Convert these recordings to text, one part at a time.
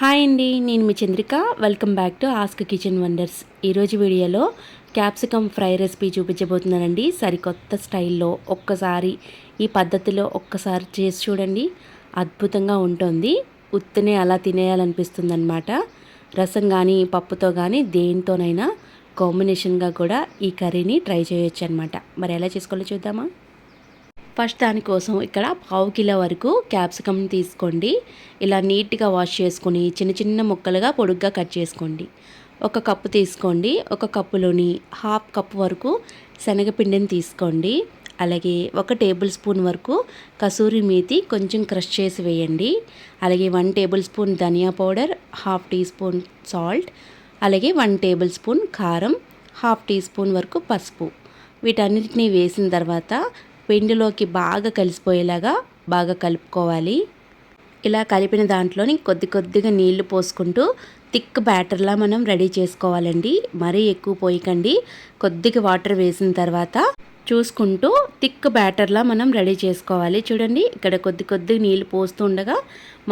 Hi అండి, నేను మీ Chandrika. Welcome back to Ask Kitchen Wonders. ఈరోజు వీడియోలో క్యాప్సికమ్ ఫ్రై రెసిపీ చూపించబోతున్నానండి. సరికొత్త స్టైల్లో ఒక్కసారి ఈ పద్ధతిలో ఒక్కసారి చేసి చూడండి, అద్భుతంగా ఉంటుంది. ఉత్తనే అలా తినేయాలనిపిస్తుంది అనమాట. రసం కానీ పప్పుతో కానీ దేనితోనైనా కాంబినేషన్గా కూడా ఈ కర్రీని ట్రై చేయొచ్చు అనమాట. మరి ఎలా చేసుకోవాలో చూద్దామా? ఫస్ట్ దానికోసం ఇక్కడ పావు కిలో వరకు క్యాప్సికమ్ తీసుకోండి. ఇలా నీట్గా వాష్ చేసుకొని చిన్న చిన్న ముక్కలుగా పొడుగ్గా కట్ చేసుకోండి. ఒక కప్పు తీసుకోండి. ఒక కప్పులోని హాఫ్ కప్ వరకు శనగపిండిని తీసుకోండి. అలాగే 1 టేబుల్ స్పూన్ వరకు కసూరి మేతి కొంచెం క్రష్ చేసి వేయండి. అలాగే 1 టేబుల్ స్పూన్ ధనియా powder, half teaspoon salt, అలాగే 1 టేబుల్ స్పూన్ కారం, హాఫ్ టీ స్పూన్ వరకు పసుపు. వీటన్నిటిని వేసిన తర్వాత పిండిలోకి బాగా కలిసిపోయేలాగా బాగా కలుపుకోవాలి. ఇలా కలిపిన దాంట్లోని కొద్దిగా నీళ్లు పోసుకుంటూ థిక్ బ్యాటర్లా మనం రెడీ చేసుకోవాలండి. మరీ ఎక్కువ పోయకండి. కొద్దిగా వాటర్ వేసిన తర్వాత చూసుకుంటూ థిక్ బ్యాటర్లా మనం రెడీ చేసుకోవాలి. చూడండి, ఇక్కడ కొద్ది నీళ్లు పోస్తూ ఉండగా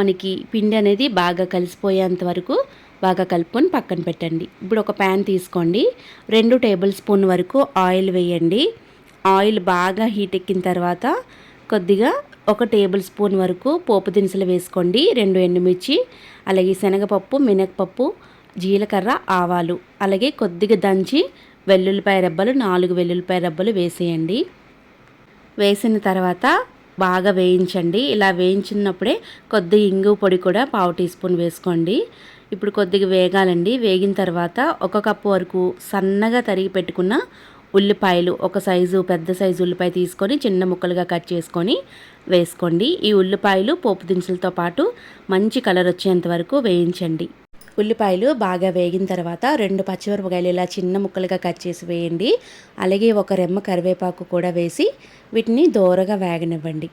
మనకి పిండి అనేది బాగా కలిసిపోయేంత వరకు బాగా కలుపుకొని పక్కన పెట్టండి. ఇప్పుడు ఒక ప్యాన్ తీసుకోండి. 2 టేబుల్ స్పూన్ వరకు ఆయిల్ వేయండి. ఆయిల్ బాగా హీట్ ఎక్కిన తర్వాత కొద్దిగా 1 టేబుల్ స్పూన్ వరకు పోపు దినుసులు వేసుకోండి. 2 ఎండుమిర్చి, అలాగే శనగపప్పు, మినపప్పు, జీలకర్ర, ఆవాలు, అలాగే కొద్దిగా దంచి వెల్లుల్లిపాయ రెబ్బలు 4 వెల్లుల్లిపాయ రెబ్బలు వేసేయండి. వేసిన తర్వాత బాగా వేయించండి. ఇలా వేయించినప్పుడే కొద్దిగా ఇంగువ పొడి కూడా పావు టీ స్పూన్ వేసుకోండి. ఇప్పుడు కొద్దిగా వేగాలండి. వేగిన తర్వాత 1 కప్పు వరకు సన్నగా తరిగి పెట్టుకున్న ఉల్లిపాయలు, ఒక పెద్ద సైజు ఉల్లిపాయ తీసుకొని చిన్న ముక్కలుగా కట్ చేసుకొని వేసుకోండి. ఈ ఉల్లిపాయలు పోపు దినుసులతో పాటు మంచి కలర్ వచ్చేంత వరకు వేయించండి. ఉల్లిపాయలు బాగా వేగిన తర్వాత 2 పచ్చిమిరపకాయలు ఇలా చిన్న ముక్కలుగా కట్ చేసి వేయండి. అలాగే 1 రెమ్మ కరివేపాకు కూడా వేసి వీటిని దోరగా వేగనివ్వండి.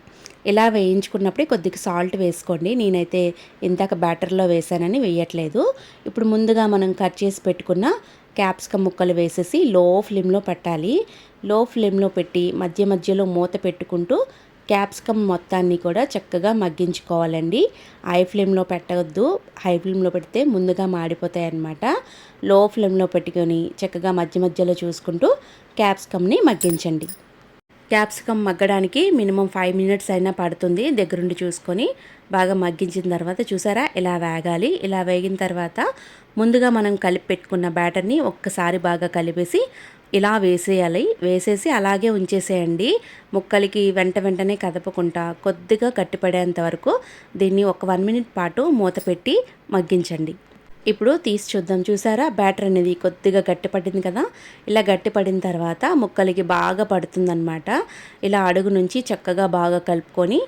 ఇలా వేయించుకున్నప్పుడే కొద్దిగా సాల్ట్ వేసుకోండి. నేనైతే ఇందాక బ్యాటర్లో వేసానని వేయట్లేదు. ఇప్పుడు ముందుగా మనం కట్ చేసి పెట్టుకున్న క్యాప్సికమ్ ముక్కలు వేసేసి లో ఫ్లేమ్లో పెట్టాలి. లో ఫ్లేమ్లో పెట్టి మధ్యలో మూత పెట్టుకుంటూ క్యాప్సికమ్ మొత్తాన్ని కూడా చక్కగా మగ్గించుకోవాలండి. హై ఫ్లేమ్లో పెట్టవద్దు. హై ఫ్లేమ్లో పెడితే ముందుగా మాడిపోతాయి అన్నమాట. లో ఫ్లేమ్లో పెట్టుకొని చక్కగా మధ్యలో చూసుకుంటూ క్యాప్సికమ్ని మగ్గించండి. క్యాప్సికమ్ మగ్గడానికి మినిమం 5 మినిట్స్ అయినా పడుతుంది. దగ్గరుండి చూసుకొని బాగా మగ్గించిన తర్వాత చూసారా, ఇలా వేగాలి. ఇలా వేగిన తర్వాత ముందుగా మనం కలిపి పెట్టుకున్న బ్యాటర్ని ఒక్కసారి బాగా కలిపేసి ఇలా వేసేయాలి. వేసేసి అలాగే ఉంచేసేయండి. ముక్కలకి వెంటనే కదపకుండా కొద్దిగా గట్టిపడేంత వరకు దీన్ని ఒక 1 మినిట్ పాటు మూత పెట్టి మగ్గించండి. ఇప్పుడు తీసి చూద్దాం. చూసారా, బ్యాటర్ అనేది కొద్దిగా గట్టిపడింది కదా. ఇలా గట్టిపడిన తర్వాత ముక్కలకి బాగా పడుతుందన్నమాట. ఇలా అడుగు నుంచి చక్కగా బాగా కలుపుకొని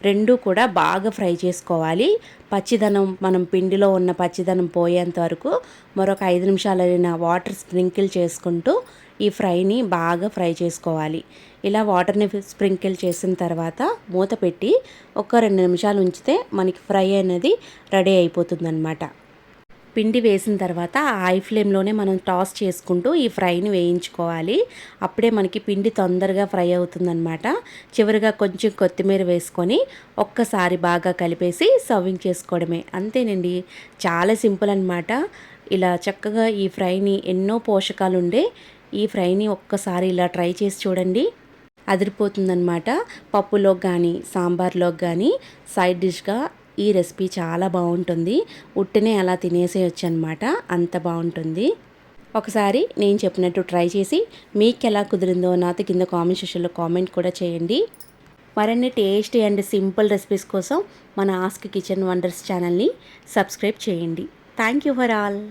రెండు కూడా బాగా ఫ్రై చేసుకోవాలి. పచ్చిదనం, మనం పిండిలో ఉన్న పచ్చిదనం పోయేంత వరకు మరొక 5 నిమిషాలైనా వాటర్ స్ప్రింకిల్ చేసుకుంటూ ఈ ఫ్రైని బాగా ఫ్రై చేసుకోవాలి. ఇలా వాటర్ని స్ప్రింకిల్ చేసిన తర్వాత మూత పెట్టి ఒక 2 నిమిషాలు ఉంచితే మనకి ఫ్రై అనేది రెడీ అయిపోతుందన్నమాట. పిండి వేసిన తర్వాత హై ఫ్లేమ్లోనే మనం టాస్ చేసుకుంటూ ఈ ఫ్రైని వేయించుకోవాలి. అప్పుడే మనకి పిండి తొందరగా ఫ్రై అవుతుందన్నమాట. చివరిగా కొంచెం కొత్తిమీర వేసుకొని ఒక్కసారి బాగా కలిపేసి సర్వింగ్ చేసుకోవడమే. అంతేనండి, చాలా సింపుల్ అన్నమాట. ఇలా చక్కగా ఈ ఫ్రైని, ఎన్నో పోషకాలు ఉండే ఈ ఫ్రైని ఒక్కసారి ఇలా ట్రై చేసి చూడండి, అదిరిపోతుందన్నమాట. పప్పులోకి కానీ సాంబార్లోకి కానీ సైడ్ డిష్గా ఈ రెసిపీ చాలా బాగుంటుంది. ఉట్టినే అలా తినేసేయచ్చు అనమాట, అంత బాగుంటుంది. ఒకసారి నేను చెప్పినట్టు ట్రై చేసి మీకు ఎలా కుదిరిందో నాతో కింద కామెంట్ సెక్షన్లో కామెంట్ కూడా చేయండి. మరిన్ని టేస్టీ అండ్ సింపుల్ రెసిపీస్ కోసం మన ఆస్క్ కిచెన్ వండర్స్ ఛానల్ని సబ్స్క్రైబ్ చేయండి. Thank you for all.